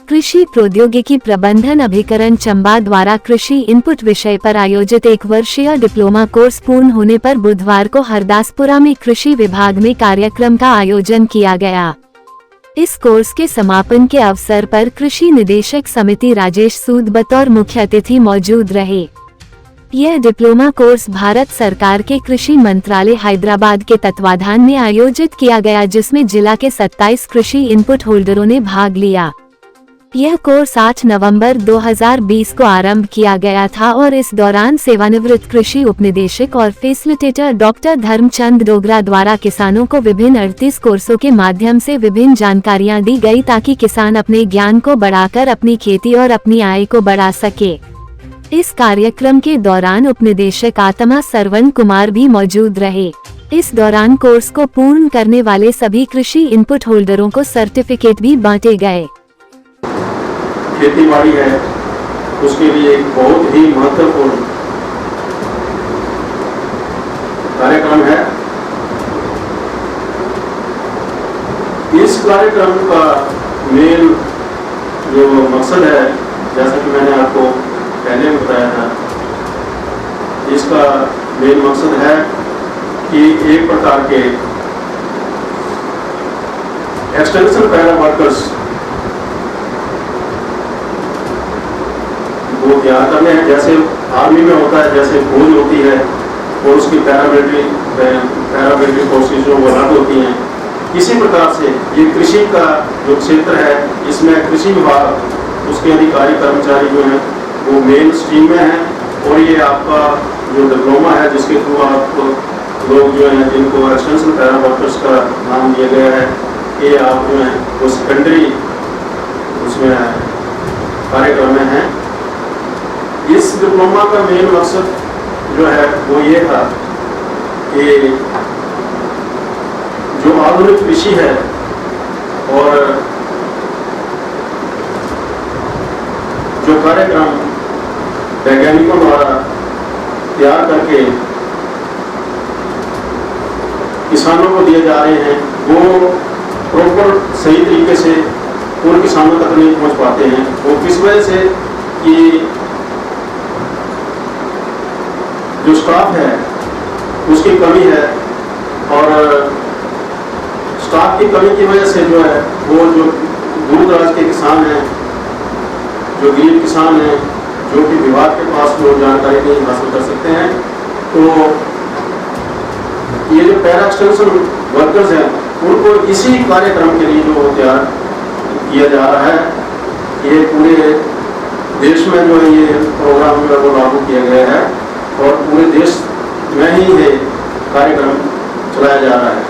कृषि प्रौद्योगिकी प्रबंधन अभिकरण चंबा द्वारा कृषि इनपुट विषय पर आयोजित 1 वर्षीय डिप्लोमा कोर्स पूर्ण होने पर बुधवार को हरदासपुरा में कृषि विभाग में कार्यक्रम का आयोजन किया गया। इस कोर्स के समापन के अवसर पर कृषि निदेशक समिति राजेश सूद बतौर मुख्य अतिथि मौजूद रहे। यह डिप्लोमा कोर्स भारत सरकार के कृषि मंत्रालय हैदराबाद के तत्वाधान में आयोजित किया गया, जिसमें जिला के 27 कृषि इनपुट होल्डरों ने भाग लिया। यह कोर्स 8 नवंबर 2020 को आरंभ किया गया था और इस दौरान सेवानिवृत्त कृषि उपनिदेशक और फैसिलिटेटर डॉक्टर धर्मचंद डोगरा द्वारा किसानों को विभिन्न 38 कोर्सों के माध्यम से विभिन्न जानकारियां दी गई ताकि किसान अपने ज्ञान को बढ़ाकर अपनी खेती और अपनी आय को बढ़ा सके। इस कार्यक्रम के दौरान उपनिदेशक आत्मा सरवण कुमार भी मौजूद रहे। इस दौरान कोर्स को पूर्ण करने वाले सभी कृषि इनपुट होल्डरों को सर्टिफिकेट भी बांटे गए। खेती बाड़ी है उसके लिए एक बहुत ही महत्वपूर्ण कार्यक्रम है। इस कार्यक्रम का मेन जो मकसद है, जैसा कि मैंने आपको पहले बताया था, इसका मेन मकसद है कि एक प्रकार के एक्सटेंशन पैरा वर्कर्स वो तैयार करने हैं। जैसे आर्मी में होता है, जैसे फौज होती है और उसकी पैरामिलिट्री फोर्सेज जो वो रद्द होती हैं, इसी प्रकार से ये कृषि का जो क्षेत्र है, इसमें कृषि विभाग उसके अधिकारी कर्मचारी जो हैं वो मेन स्ट्रीम में हैं। और ये आपका जो डिप्लोमा है जिसके थ्रू आप लोग जो हैं जिनको एक्सटेंशन पैरा वर्कर्स का नाम दिया गया है, ये आप जो हैं वो सेकेंडरी उसमें कार्यक्रम में हैं। इस डिप्लोमा का मेन मकसद जो है वो ये था कि जो आधुनिक कृषि है और जो कार्यक्रम वैज्ञानिकों द्वारा तैयार करके किसानों को दिए जा रहे हैं, वो प्रॉपर सही तरीके से उन किसानों तक नहीं पहुंच पाते हैं। वो किस वजह से कि जो स्टाफ है उसकी कमी है, और स्टाफ की कमी की वजह से जो है वो जो दूर दराज के किसान हैं, जो गरीब किसान हैं, जो कि विभाग के पास वो जानकारी नहीं हासिल कर सकते हैं, तो ये जो पैरा एक्सटेंशन वर्कर्स हैं उनको इसी कार्यक्रम के लिए जो तैयार किया जा रहा है, ये पूरे देश में जो है ये प्रोग्राम जो है वो लागू किया गया है और पूरे देश में ही ये कार्यक्रम चलाया जा रहा है।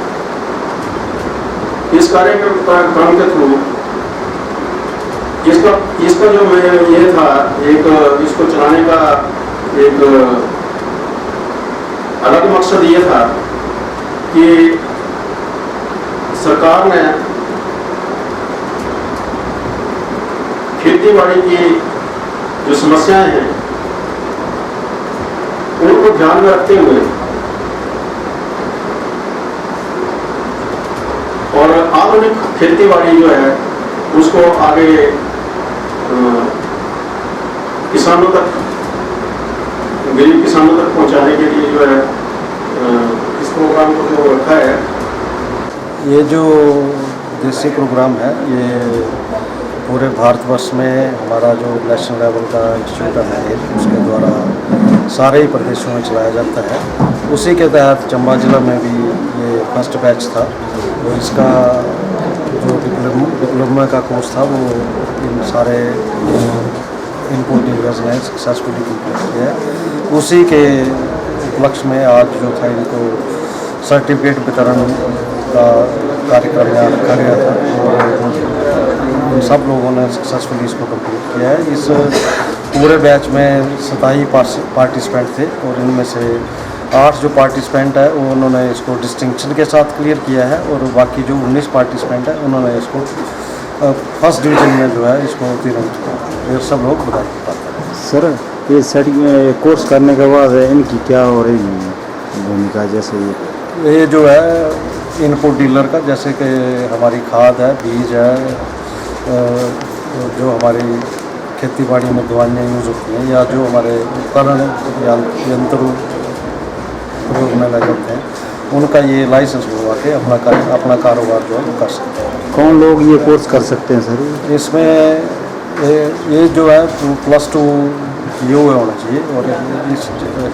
इस कार्यक्रम के थ्रू इसका जो ये था एक इसको चलाने का एक अलग मकसद ये था कि सरकार ने खेती बाड़ी की जो समस्याएं हैं उनको ध्यान में रखते हुए और आधुनिक खेती बाड़ी जो है उसको आगे किसानों तक, गरीब किसानों तक पहुंचाने के लिए जो है इस प्रोग्राम को जो रखा है। ये जो देसी प्रोग्राम है ये पूरे भारतवर्ष में हमारा जो नेशनल लेवल का इंस्टीट्यूट है उसके द्वारा सारे ही प्रदेशों में चलाया जाता है। उसी के तहत चंबा जिला में भी ये फर्स्ट बैच था। तो इसका जो डिप्लोमा का कोर्स था वो इन सारे इनपुट डीलर्स ने सक्सेसफुली कंप्लीट किया है। उसी के उपलक्ष्य में आज जो था इनको सर्टिफिकेट वितरण का कार्यक्रम यहाँ रखा गया था और सब लोगों ने सक्सेसफुली इसको कंप्लीट किया है। इस पूरे बैच में 27 पार्टिसिपेंट थे और इनमें से 8 जो पार्टिसिपेंट है वो उन्होंने इसको डिस्टिंक्शन के साथ क्लियर किया है और बाकी जो 19 पार्टिसिपेंट है उन्होंने इसको फर्स्ट डिवीजन में जो है इसको उत्तीर्ण किया। ये सब लोग बधाई की बात हैं। सर ये सर्टिफिकेट कोर्स करने के बाद इनकी क्या हो रही है भूमिका? जैसे ये जो है इनपुट डीलर का, जैसे कि हमारी खाद है, बीज है, जो हमारी खेती बाड़ी में दवाइयाँ यूज़ होती हैं या जो हमारे उपकरण यंत्र प्रयोग में लगे होते हैं, उनका ये लाइसेंस बनवा के अपना कारोबार जो है वो कर सकते हैं। कौन लोग ये कोर्स कर सकते हैं सर? इसमें ये जो है +2 किए हुए होना चाहिए और इस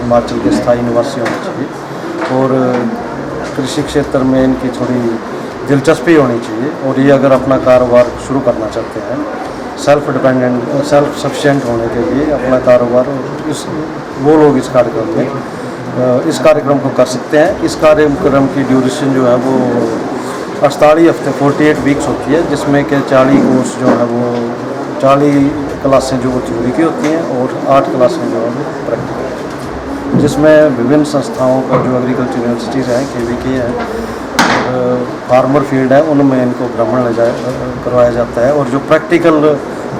हिमाचल के स्थायी निवासी होना चाहिए और कृषि क्षेत्र में इनकी थोड़ी दिलचस्पी होनी चाहिए और ये अगर अपना कारोबार शुरू करना चाहते हैं सेल्फ सफिशिएंट होने के लिए अपना कारोबार, वो लोग इस कार्यक्रम को कर सकते हैं। इस कार्यक्रम की ड्यूरेशन जो है वो 48 हफ्ते 48 वीक्स होती है, जिसमें कि 40 कोर्स जो है वो 40 क्लासें जो वो थ्योरी की होती हैं और 8 क्लासें जो है वो प्रैक्टिकल, जिसमें विभिन्न संस्थाओं का जो एग्रीकल्चर यूनिवर्सिटीज़ हैं, KVK है, फार्मर फील्ड है, उनमें इनको भ्रमण करवाया जाता है और जो प्रैक्टिकल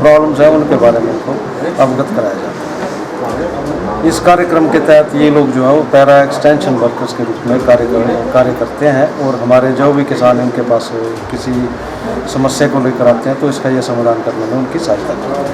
प्रॉब्लम्स हैं उनके बारे में इनको अवगत कराया जाता है। इस कार्यक्रम के तहत ये लोग जो है वो पैरा एक्सटेंशन वर्कर्स के रूप में कार्य करते हैं और हमारे जो भी किसान इनके पास किसी समस्या को लेकर आते हैं तो इसका ये समाधान करने में उनकी सहायता करते हैं।